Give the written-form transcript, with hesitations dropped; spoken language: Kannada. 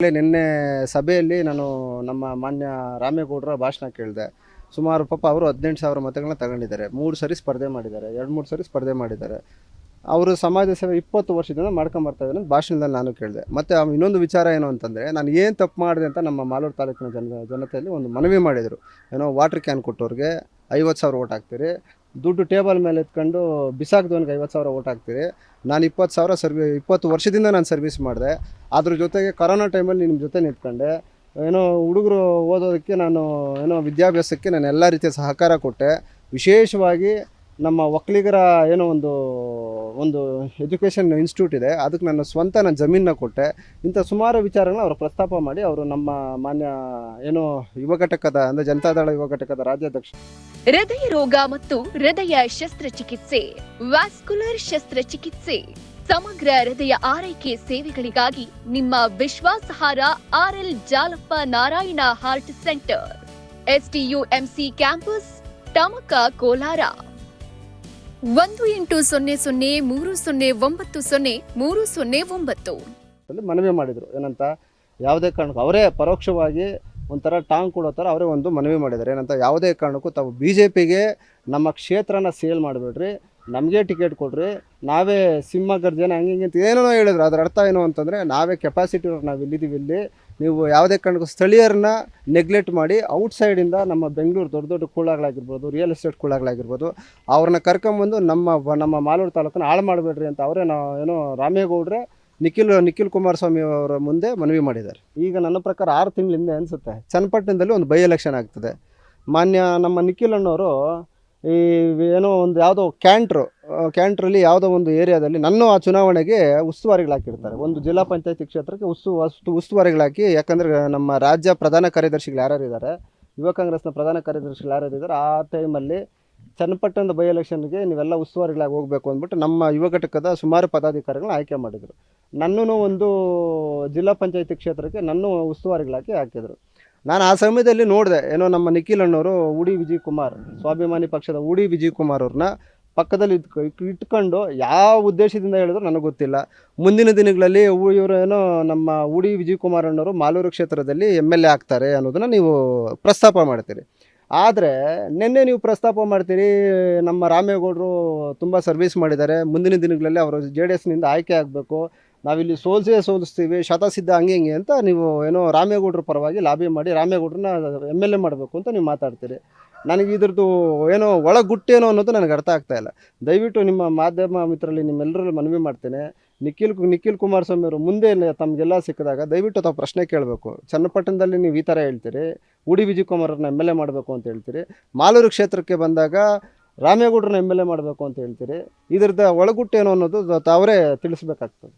ನಿನ್ನೆ ಸಭೆಯಲ್ಲಿ ನಾನು ನಮ್ಮ ಮಾನ್ಯ ರಾಮೇಗೌಡರ ಭಾಷಣ ಕೇಳಿದೆ. ಸುಮಾರು ಪಾಪ ಅವರು 18,000 ಮತಗಳನ್ನ ತಗೊಂಡಿದ್ದಾರೆ. 3 ಸರಿ ಸ್ಪರ್ಧೆ ಮಾಡಿದ್ದಾರೆ, 2-3 ಸರಿ ಸ್ಪರ್ಧೆ ಮಾಡಿದ್ದಾರೆ. ಅವರು ಸಮಾಜ ಸೇವೆ 20 ವರ್ಷದಿಂದ ಮಾಡ್ಕೊಂಬರ್ತಾ ಇದ್ದಾರೆ ಅಂತ ಭಾಷಣದಲ್ಲಿ ನಾನು ಕೇಳಿದೆ. ಮತ್ತು ಇನ್ನೊಂದು ವಿಚಾರ ಏನು ಅಂತಂದರೆ, ನಾನು ಏನು ತಪ್ಪು ಮಾಡಿದೆ ಅಂತ ನಮ್ಮ ಮಾಲೂರು ತಾಲೂಕಿನ ಜನತೆಯಲ್ಲಿ ಒಂದು ಮನವಿ ಮಾಡಿದರು. ಏನೋ ವಾಟ್ರ್ ಕ್ಯಾನ್ ಕೊಟ್ಟವ್ರಿಗೆ 50,000 ಓಟ್ ಹಾಕ್ತೀರಿ, ದುಡ್ಡು ಟೇಬಲ್ ಮೇಲೆ ಎತ್ಕೊಂಡು ಬಿಸಾಕ್ದವನಿಗೆ 50,000 ಓಟ್ ಹಾಕ್ತೀರಿ. ನಾನು 20 ವರ್ಷದಿಂದ ನಾನು ಸರ್ವಿಸ್ ಮಾಡಿದೆ. ಅದ್ರ ಜೊತೆಗೆ ಕರೋನಾ ಟೈಮಲ್ಲಿ ನಿಮ್ಮ ಜೊತೆ ನಿಂತ್ಕೊಂಡೆ. ಏನೋ ಹುಡುಗರು ಓದೋದಕ್ಕೆ ನಾನು ವಿದ್ಯಾಭ್ಯಾಸಕ್ಕೆ ನಾನು ಎಲ್ಲ ರೀತಿಯ ಸಹಕಾರ ಕೊಟ್ಟೆ. ವಿಶೇಷವಾಗಿ ನಮ್ಮ ಒಕ್ಕಲಿಗರ ಏನೋ ಒಂದು ಎಜುಕೇಷನ್ ಇನ್ಸ್ಟಿಟ್ಯೂಟ್ ಇದೆ, ಅದಕ್ಕೆ ನನ್ನ ಜಮೀನನ್ನ ಕೊಟ್ಟೆ. ಇಂಥ ಸುಮಾರು ವಿಚಾರಗಳನ್ನ ಅವರು ಪ್ರಸ್ತಾಪ ಮಾಡಿ ಅವರು ನಮ್ಮ ಮಾನ್ಯ ಯುವ ಘಟಕದ ಅಂದರೆ ಜನತಾದಳ ಯುವ ಘಟಕದ ರಾಜ್ಯಾಧ್ಯಕ್ಷ. ಹೃದಯ ರೋಗ ಮತ್ತು ಹೃದಯ ಶಸ್ತ್ರಚಿಕಿತ್ಸೆ, ವ್ಯಾಸ್ಕುಲರ್ ಶಸ್ತ್ರಚಿಕಿತ್ಸೆ, ಸಮಗ್ರ ಹೃದಯ ಆರೈಕೆ ಸೇವೆಗಳಿಗಾಗಿ ನಿಮ್ಮ ವಿಶ್ವಾಸಾರ್ಹ RL Jalappa Narayana heart centre, STUMC campus, Tamaka, Kolar. 180030903009 ಮನವಿ ಮಾಡಿದರು. ಏನಂತ, ಯಾವುದೇ ಕಾರಣಕ್ಕೂ ಅವರೇ ಪರೋಕ್ಷವಾಗಿ ಒಂಥರ ಟಾಂಗ್ ಕೊಡೋ ಥರ ಅವರೇ ಒಂದು ಮನವಿ ಮಾಡಿದ್ದಾರೆ. ಏನಂತ, ಯಾವುದೇ ಕಾರಣಕ್ಕೂ ತಾವು BJPಗೆ ನಮ್ಮ ಕ್ಷೇತ್ರನ ಸೇಲ್ ಮಾಡಿಬಿಡ್ರಿ, ನಮಗೆ ಟಿಕೆಟ್ ಕೊಡ್ರಿ, ನಾವೇ ಸಿಂಹ ಗರ್ಜನೆ ಹಂಗೆ ಅಂತ ಏನೋ ಹೇಳಿದ್ರು. ಅದರ ಅರ್ಥ ಏನು ಅಂತಂದರೆ, ನಾವೇ ಕೆಪಾಸಿಟಿ ಇರೋರು, ನಾವು ಇಲ್ಲಿದ್ದೀವಿ, ಇಲ್ಲಿ ನೀವು ಯಾವುದೇ ಕಾರಣಕ್ಕೂ ಸ್ಥಳೀಯರನ್ನ ನೆಗ್ಲೆಕ್ಟ್ ಮಾಡಿ ಔಟ್ಸೈಡಿಂದ ನಮ್ಮ ಬೆಂಗಳೂರು ದೊಡ್ಡ ದೊಡ್ಡ ಕೂಳಾಗಳಾಗಿರ್ಬೋದು, ರಿಯಲ್ ಎಸ್ಟೇಟ್ ಕೂಳಾಗಳಾಗಿರ್ಬೋದು, ಅವ್ರನ್ನ ಕರ್ಕೊಂಬಂದು ನಮ್ಮ ಮಾಲೂರು ತಾಲೂಕನ್ನು ಹಾಳು ಮಾಡಬೇಡ್ರಿ ಅಂತ ಅವರೇ ರಾಮೇಗೌಡ್ರೆ ನಿಖಿಲ್ ಕುಮಾರಸ್ವಾಮಿ ಅವರ ಮುಂದೆ ಮನವಿ ಮಾಡಿದ್ದಾರೆ. ಈಗ ನನ್ನ ಪ್ರಕಾರ 6 ತಿಂಗಳಿಂದ ಅನಿಸುತ್ತೆ ಚನ್ನಪಟ್ಟಣದಲ್ಲಿ ಒಂದು ಬೈ ಎಲೆಕ್ಷನ್ ಆಗ್ತದೆ. ಮಾನ್ಯ ನಮ್ಮ ನಿಖಿಲ್ ಅಣ್ಣವರು ಯಾವುದೋ ಕ್ಯಾಂಟ್ರಲ್ಲಿ ಯಾವುದೋ ಒಂದು ಏರಿಯಾದಲ್ಲಿ ಆ ಚುನಾವಣೆಗೆ ಉಸ್ತುವಾರಿಗಳಾಕಿರ್ತಾರೆ. ಒಂದು ಜಿಲ್ಲಾ ಪಂಚಾಯತಿ ಕ್ಷೇತ್ರಕ್ಕೆ ಉಸ್ತುವಾರಿಗಳಾಕಿ. ಯಾಕಂದರೆ ನಮ್ಮ ರಾಜ್ಯ ಪ್ರಧಾನ ಕಾರ್ಯದರ್ಶಿಗಳು ಯಾರ್ಯಾರಿದ್ದಾರೆ, ಯುವ ಕಾಂಗ್ರೆಸ್ನ ಪ್ರಧಾನ ಕಾರ್ಯದರ್ಶಿಗಳು ಯಾರ್ಯಾರಿದ್ದಾರೆ, ಆ ಟೈಮಲ್ಲಿ ಚನ್ನಪಟ್ಟಣದ ಬೈ ಎಲೆಕ್ಷನ್ಗೆ ನೀವೆಲ್ಲ ಉಸ್ತುವಾರಿಗಳಾಗಿ ಹೋಗಬೇಕು ಅಂದ್ಬಿಟ್ಟು ನಮ್ಮ ಯುವ ಘಟಕದ ಸುಮಾರು ಪದಾಧಿಕಾರಿಗಳನ್ನ ಆಯ್ಕೆ ಮಾಡಿದರು. ನನ್ನೂ ಒಂದು ಜಿಲ್ಲಾ ಪಂಚಾಯತಿ ಕ್ಷೇತ್ರಕ್ಕೆ ಉಸ್ತುವಾರಿಗಳಾಗಿ ಹಾಕಿದರು. ನಾನು ಆ ಸಮಯದಲ್ಲಿ ನೋಡಿದೆ, ನಮ್ಮ ನಿಖಿಲ್ ಅಣ್ಣವರು ಉಡಿ ವಿಜಯ್ ಕುಮಾರ್, ಸ್ವಾಭಿಮಾನಿ ಪಕ್ಷದ ಉಡಿ ವಿಜಯ್ ಕುಮಾರ್ ಅವ್ರನ್ನ ಪಕ್ಕದಲ್ಲಿ ಇಟ್ಕೊಂಡು ಯಾವ ಉದ್ದೇಶದಿಂದ ಹೇಳಿದ್ರು ನನಗೆ ಗೊತ್ತಿಲ್ಲ. ಮುಂದಿನ ದಿನಗಳಲ್ಲಿ ಇವರು ನಮ್ಮ ಉಡಿ ವಿಜಯ್ ಕುಮಾರ್ ಅಣ್ಣವರು ಮಾಲೂರು ಕ್ಷೇತ್ರದಲ್ಲಿ MLA ಆಗ್ತಾರೆ ಅನ್ನೋದನ್ನು ನೀವು ಪ್ರಸ್ತಾಪ ಮಾಡ್ತೀರಿ. ಆದರೆ ನಿನ್ನೆ ನೀವು ಪ್ರಸ್ತಾಪ ಮಾಡ್ತೀರಿ, ನಮ್ಮ ರಾಮೇಗೌಡರು ತುಂಬ ಸರ್ವಿಸ್ ಮಾಡಿದ್ದಾರೆ, ಮುಂದಿನ ದಿನಗಳಲ್ಲಿ ಅವರು JDSನಿಂದ ಆಯ್ಕೆ ಆಗಬೇಕು, ನಾವಿಲ್ಲಿ ಸೋಲಿಸ್ತೀವಿ, ಶತಸಿದ್ಧ ಹಂಗೆ ಅಂತ ನೀವು ರಾಮೇಗೌಡರ ಪರವಾಗಿ ಲಾಬಿ ಮಾಡಿ ರಾಮೇಗೌಡ್ರನ್ನ MLA ಮಾಡಬೇಕು ಅಂತ ನೀವು ಮಾತಾಡ್ತೀರಿ. ನನಗೆ ಇದ್ರದ್ದು ಒಳಗುಟ್ಟೇನೋ ಅನ್ನೋದು ನನಗೆ ಅರ್ಥ ಆಗ್ತಾಯಿಲ್ಲ. ದಯವಿಟ್ಟು ನಿಮ್ಮ ಮಾಧ್ಯಮ ಮಿತ್ರರಲ್ಲಿ ನಿಮ್ಮೆಲ್ಲರಲ್ಲಿ ಮನವಿ ಮಾಡ್ತೇನೆ, ನಿಖಿಲ್ ಕುಮಾರಸ್ವಾಮಿ ಅವರು ಮುಂದೆ ತಮಗೆಲ್ಲ ಸಿಕ್ಕಿದಾಗ ದಯವಿಟ್ಟು ತಾವು ಪ್ರಶ್ನೆ ಕೇಳಬೇಕು. ಚನ್ನಪಟ್ಟಣದಲ್ಲಿ ನೀವು ಈ ಥರ ಹೇಳ್ತೀರಿ, ಉಡಿ ವಿಜಯ್ ಕುಮಾರನ್ನ MLA ಮಾಡಬೇಕು ಅಂತ ಹೇಳ್ತೀರಿ, ಮಾಲೂರು ಕ್ಷೇತ್ರಕ್ಕೆ ಬಂದಾಗ ರಾಮೇಗೌಡರನ್ನ MLA ಮಾಡಬೇಕು ಅಂತ ಹೇಳ್ತೀರಿ. ಇದ್ರದ್ದು ಒಳಗುಟ್ಟೇನೋ ಅನ್ನೋದು ತಾವರೇ ತಿಳಿಸ್ಬೇಕಾಗ್ತದೆ.